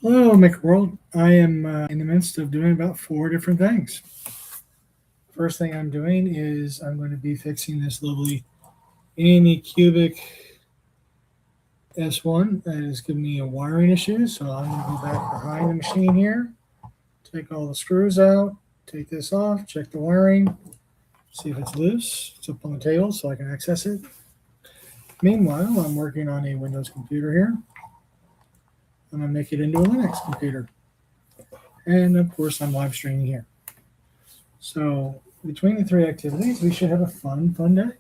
Hello, Maker World. I am in the midst of doing about 4 different things. First thing I'm doing is I'm going to be fixing this lovely Anycubic S1 that is giving me a wiring issue. So I'm going to go back behind the machine here, take all the screws out, take this off, check the wiring, see if it's loose. It's up on the table so I can access it. Meanwhile, I'm working on a Windows computer here. I'm going to make it into a Linux computer. And of course, I'm live streaming here. So between the 3 activities, we should have a fun day.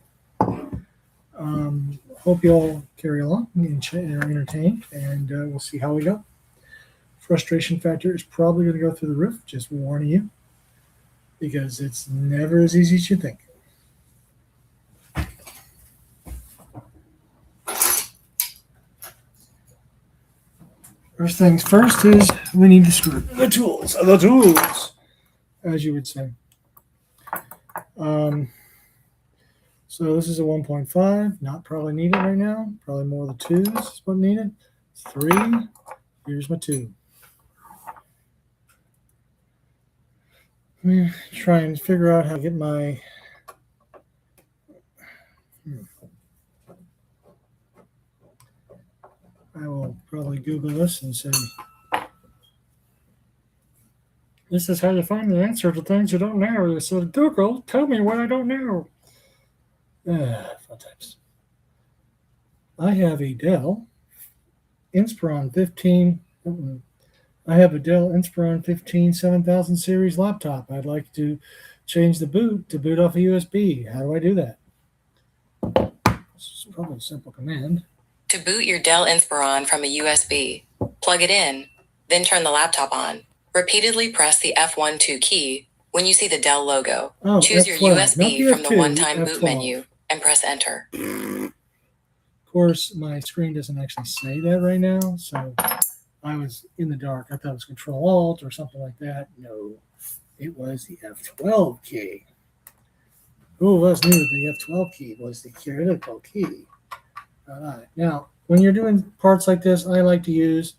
Hope you all carry along and are entertained, and we'll see how we go. Frustration factor is probably going to go through the roof, just warning you, because it's never as easy as you think. First things first is we need to screw the tools, as you would say. So this is a 1.5, not probably needed right now. Probably more of the 2s is what needed. 3, here's my 2. Let me try and figure out how to get my... I will probably Google this and say, this is how you find the answer to things you don't know. So Google, tell me what I don't know. Fun times. I have a Dell Inspiron 15. I have a Dell Inspiron 15 7000 series laptop. I'd like to change the boot to boot off a USB. How do I do that? This is probably a simple command. To boot your Dell Inspiron from a USB, plug it in, then turn the laptop on. Repeatedly press the F12 key when you see the Dell logo. Choose your USB from the one-time boot menu and press enter. Of course, my screen doesn't actually say that right now, so I was in the dark. I thought it was Control-Alt or something like that. No, it was the F12 key. Who of us knew that the F12 key was the critical key? All right. Now, when you're doing parts like this, I like to use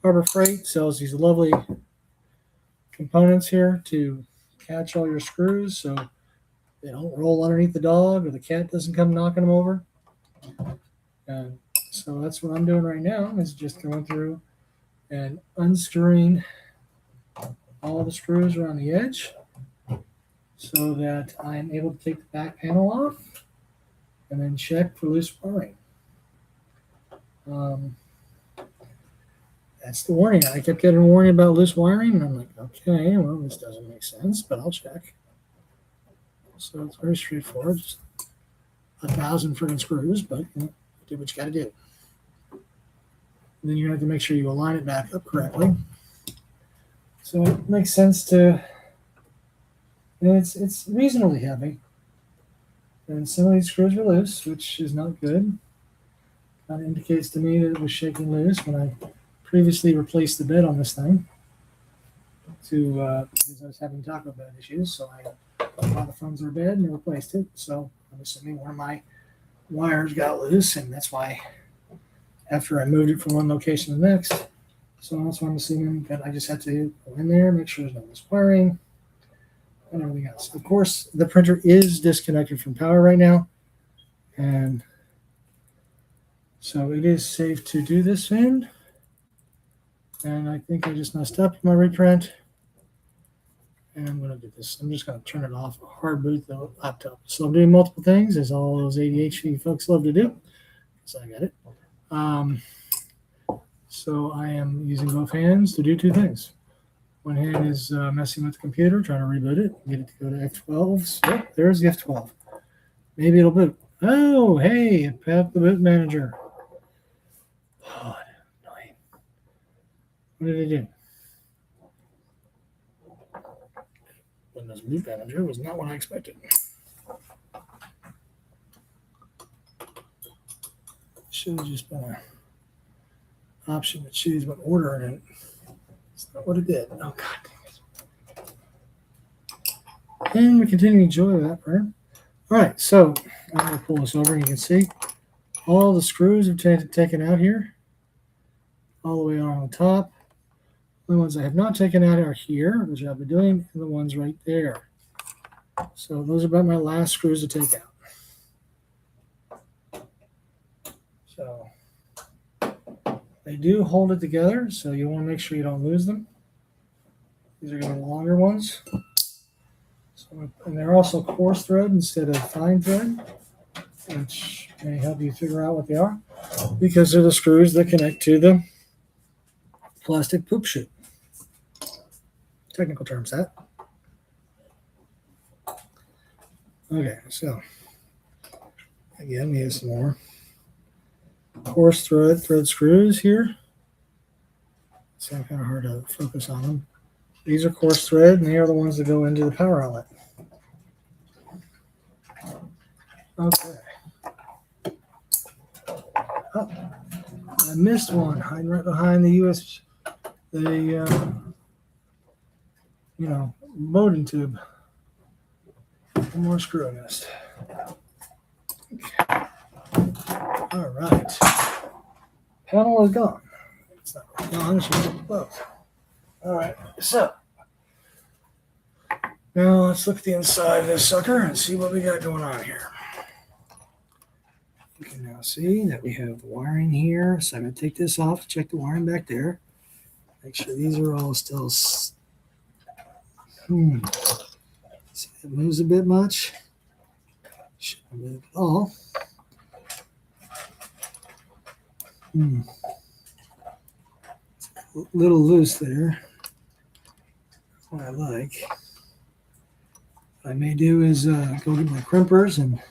Harbor Freight. Sells these lovely components here to catch all your screws so they don't roll underneath the dog or the cat doesn't come knocking them over. And so that's what I'm doing right now, is just going through and unscrewing all the screws around the edge so that I'm able to take the back panel off and then check for loose wiring. That's the warning. I kept getting a warning about loose wiring, and I'm like, okay, well, this doesn't make sense, but I'll check. So it's very straightforward. Just 1,000 friggin' screws, but you know, do what you got to do. And then you have to make sure you align it back up correctly. So it makes sense to, and it's reasonably heavy. And some of these screws are loose, which is not good. Kind of indicates to me that it was shaking loose when I previously replaced the bed on this thing because I was having taco bed issues. So I bought the Funzler bed and replaced it. So I'm assuming one of my wires got loose, and that's why after I moved it from one location to the next. So that's why I'm assuming that I just had to go in there, make sure there's no loose wiring and everything else. Of course, the printer is disconnected from power right now, and so it is safe to do this end. And I think I just messed up my reprint. And I'm going to do this. I'm just going to turn it off, hard boot the laptop. So I'm doing multiple things, as all those ADHD folks love to do. So I got it. So I am using both hands to do 2 things. One hand is messing with the computer, trying to reboot it, get it to go to F12. So there's the F12. Maybe it'll boot. Oh, hey, I have the boot manager. Oh, annoying. What did it do? Windows Boot Manager was not what I expected. Should have just been an option to choose what order in it. That's not what it did. Oh, God dang it. And we continue to enjoy that printer. All right, so I'm going to pull this over and you can see all the screws have taken out here, all the way on the top. The ones I have not taken out are here, which I've been doing, and the ones right there. So those are about my last screws to take out. So they do hold it together, so you want to make sure you don't lose them. These are going to be the longer ones. So, and they're also coarse thread instead of fine thread, which may help you figure out what they are, because they're the screws that connect to the plastic poop chute. Technical terms, that. Okay, so again, we have some more coarse thread screws here. So kind of hard to focus on them. These are coarse thread, and they are the ones that go into the power outlet. Okay. Oh, I missed one hiding right behind the modem tube. One more screw I missed. Okay. All right. Panel is gone. It's not really gone, it's just both. All right, so now let's look at the inside of this sucker and see what we got going on here. You can now see that we have the wiring here. So I'm going to take this off, check the wiring back there. Make sure these are all still. See, it moves a bit much. Shouldn't move at all. It's a little loose there. That's what I like. What I may do is go get my crimpers and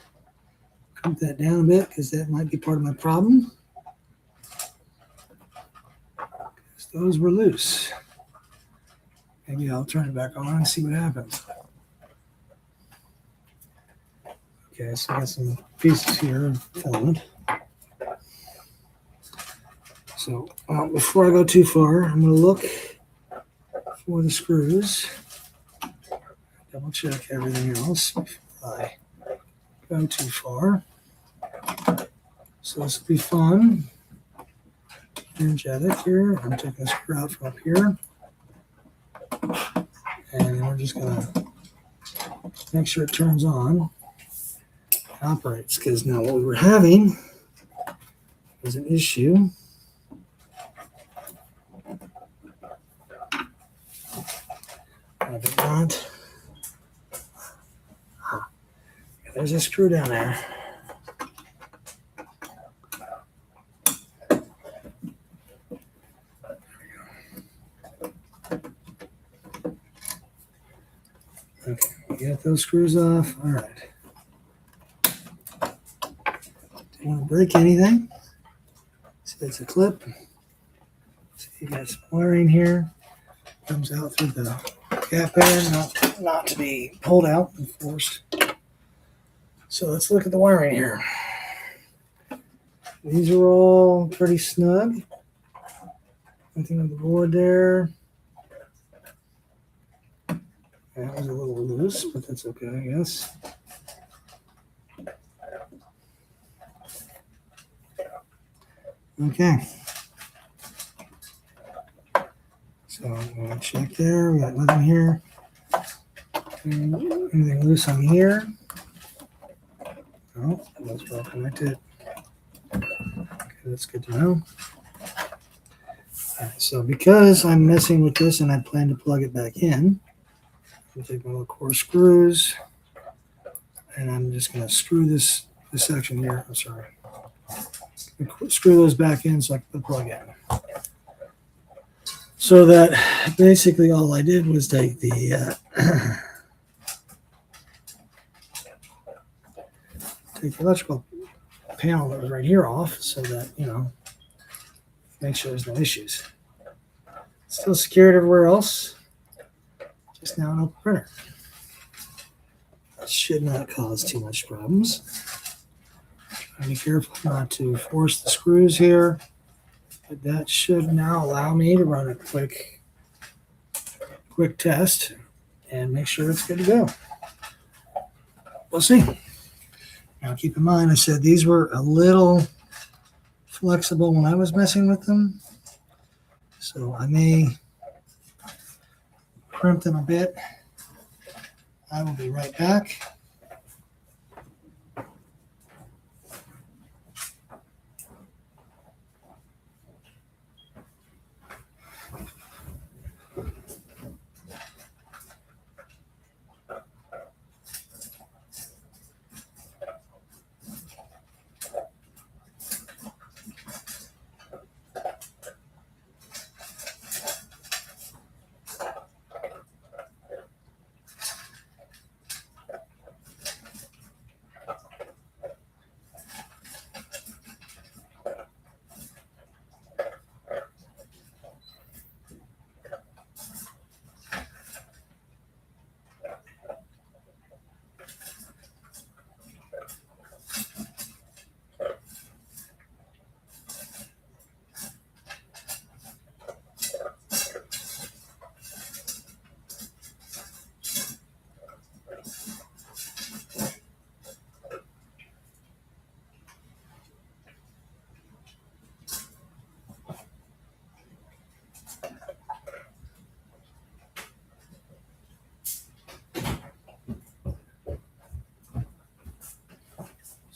crimp that down a bit, because that might be part of my problem. Because those were loose. Maybe I'll turn it back on and see what happens. Okay, so I got some pieces here of filament. So before I go too far, I'm going to look for the screws. Double check everything else before I go too far. So this will be fun. Energetic here. I'm taking the screw out from up here. And then we're just going to make sure it turns on and operates. Because now what we were having was an issue. If not, there's a screw down there. Okay, we got those screws off. All right. Don't want to break anything. See, it's a clip. See, you got some wiring here. Comes out through the gap there, not to be pulled out and forced. So let's look at the wiring here. These are all pretty snug. Nothing on the board there. That was a little loose, but that's okay, I guess. Okay. So I'm going to check there. We got nothing here. Anything loose on here? No, that's well connected. Okay, that's good to know. All right, so because I'm messing with this and I plan to plug it back in, I'm going to take my little coarse screws and I'm just going to screw this section here. I'm sorry. Screw those back in so I can put the plug in. So that basically all I did was take the electrical panel that was right here off, so that, make sure there's no issues. Still secured everywhere else, just now an open printer. That should not cause too much problems. Be careful not to force the screws here, but that should now allow me to run a quick test and make sure it's good to go. We'll see. Now keep in mind, I said these were a little flexible when I was messing with them, so I may crimp them a bit. I will be right back.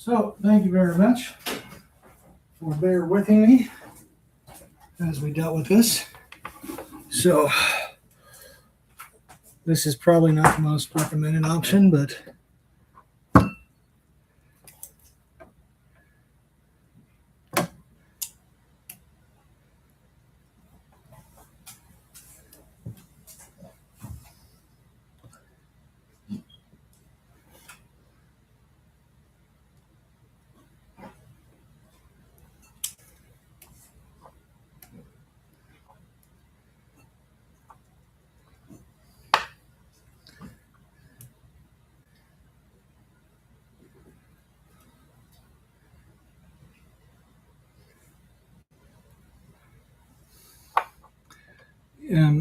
So, thank you very much for bear with me as we dealt with this. So, this is probably not the most recommended option, but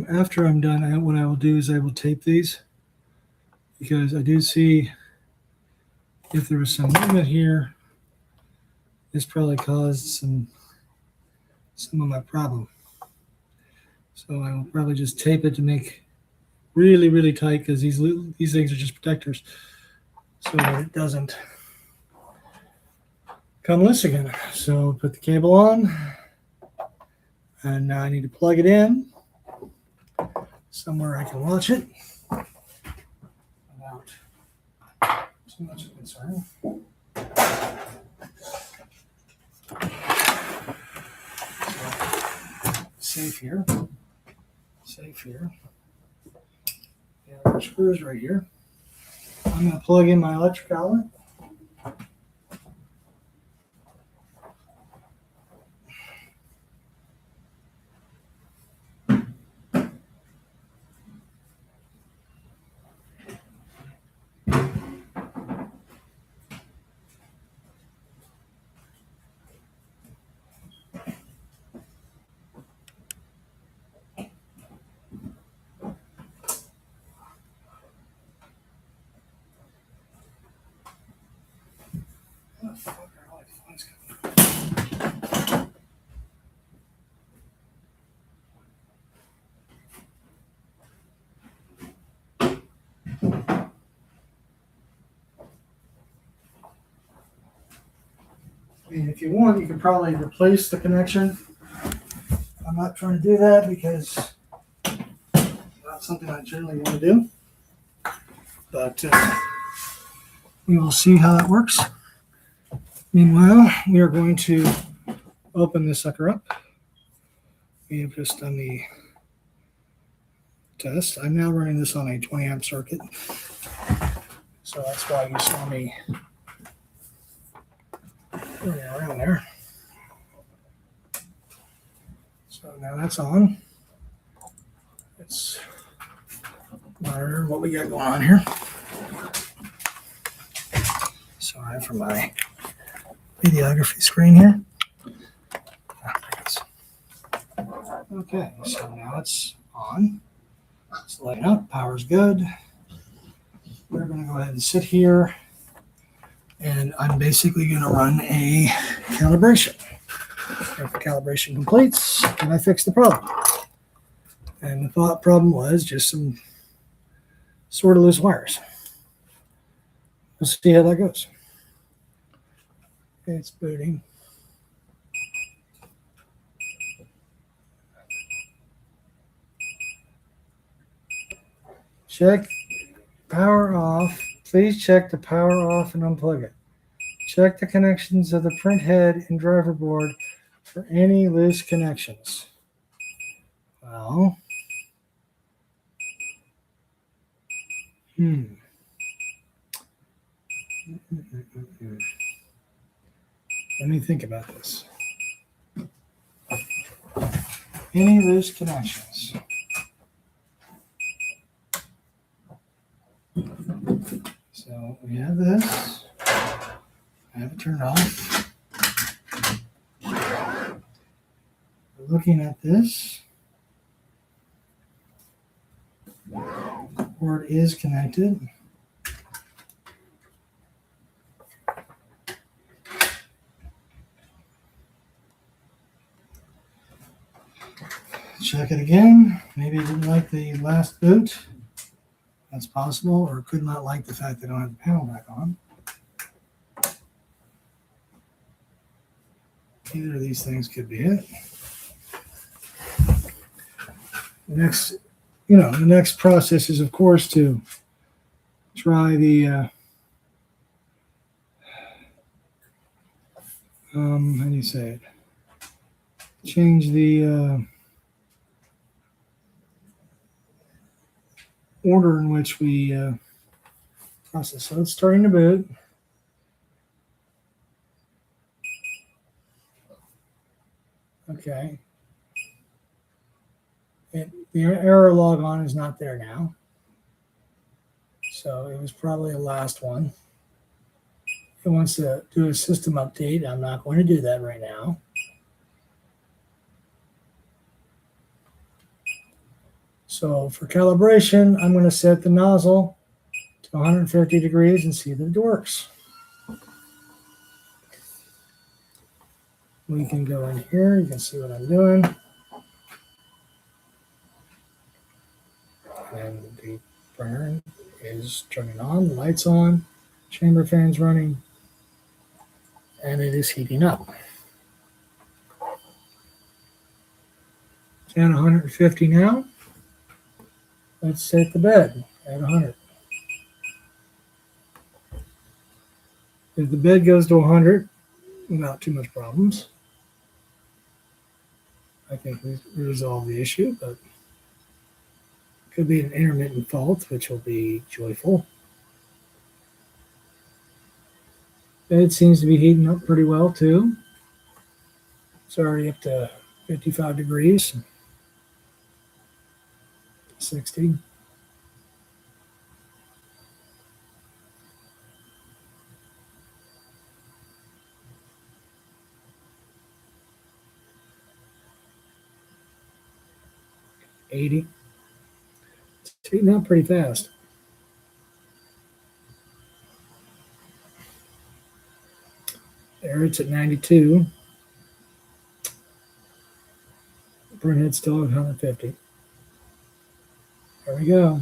after I'm done, what I will do is I will tape these, because I do see if there was some movement here, this probably caused some of my problem. So I will probably just tape it to make really, really tight, because these things are just protectors, so that it doesn't come loose again. So put the cable on, and now I need to plug it in somewhere I can watch it without too much of concern. Safe here. Safe here. Yeah, there are screws right here. I'm going to plug in my electric outlet. Oh, fuck, I like flies coming. I mean, if you want, you can probably replace the connection. I'm not trying to do that because it's not something I generally want to do. But we will see how that works. Meanwhile, we are going to open this sucker up. We have just done the test. I'm now running this on a 20 amp circuit. So that's why you saw me running around there. So now that's on. Let's monitor what we got going on here. Sorry for my videography screen here. Okay, so now it's on. It's lighting up. Power's good. We're going to go ahead and sit here, and I'm basically going to run a calibration. If the calibration completes, then I fix the problem. And the problem was just some sort of loose wires. We'll see how that goes. Okay, it's booting. Check power off. Please check the power off and unplug it. Check the connections of the print head and driver board for any loose connections. Well, let me think about this. Any loose connections? So we have this. I have it turned off. We're looking at this. Cord is connected. Check it again. Maybe it didn't like the last boot. That's possible, or could not like the fact they don't have the panel back on. Either of these things could be it. The next process is, of course, to try the how do you say it? Change the order in which we process. So it's starting to boot. Okay. The error log on is not there now. So it was probably the last one. It wants to do a system update. I'm not going to do that right now. So for calibration, I'm going to set the nozzle to 150 degrees and see that it works. We can go in here. You can see what I'm doing. And the burner is turning on, the light's on, chamber fan's running, and it is heating up. It's at 150 now. Let's set the bed at 100. If the bed goes to 100 without too much problems, I think we resolve the issue, but it could be an intermittent fault, which will be joyful. Bed seems to be heating up pretty well too. It's already up to 55 degrees, 60. $80. It's heating up pretty fast. There it's at 92. Burn head still at 150. There we go.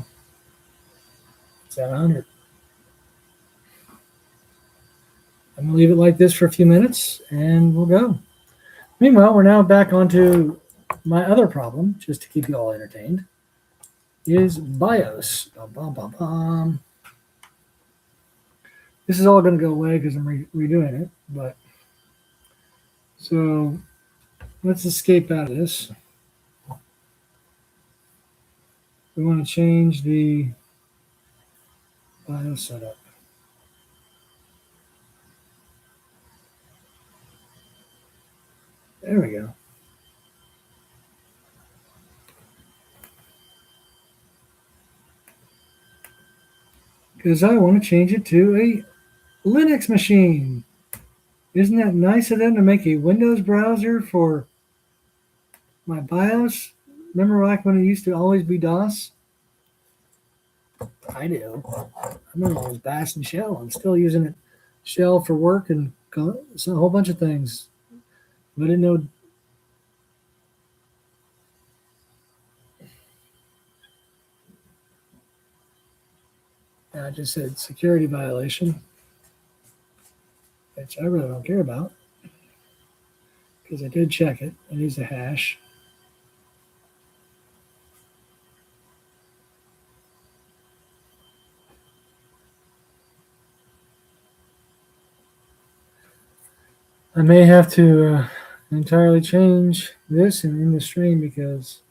It's at 100. I'm going to leave it like this for a few minutes and we'll go. Meanwhile, we're now back onto my other problem, just to keep you all entertained, is BIOS. This is all going to go away because I'm redoing it. But so let's escape out of this. We want to change the BIOS setup. There we go. Because I want to change it to a Linux machine. Isn't that nice of them to make a Windows browser for my BIOS? Remember like when it used to always be DOS? I do. I remember it was Bash and Shell. I'm still using it Shell for work and a whole bunch of things. But I didn't know. I just said security violation, which I really don't care about because I did check it. It needs a hash. I may have to entirely change this and end the stream because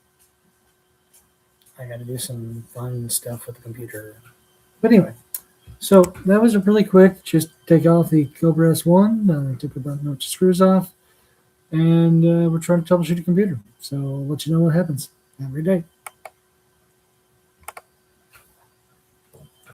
I got to do some fun stuff with the computer. But anyway, so that was a really quick, just take off the Cobra S1, took a bunch of screws off, and we're trying to troubleshoot a computer. So I'll let you know what happens. Have a great day.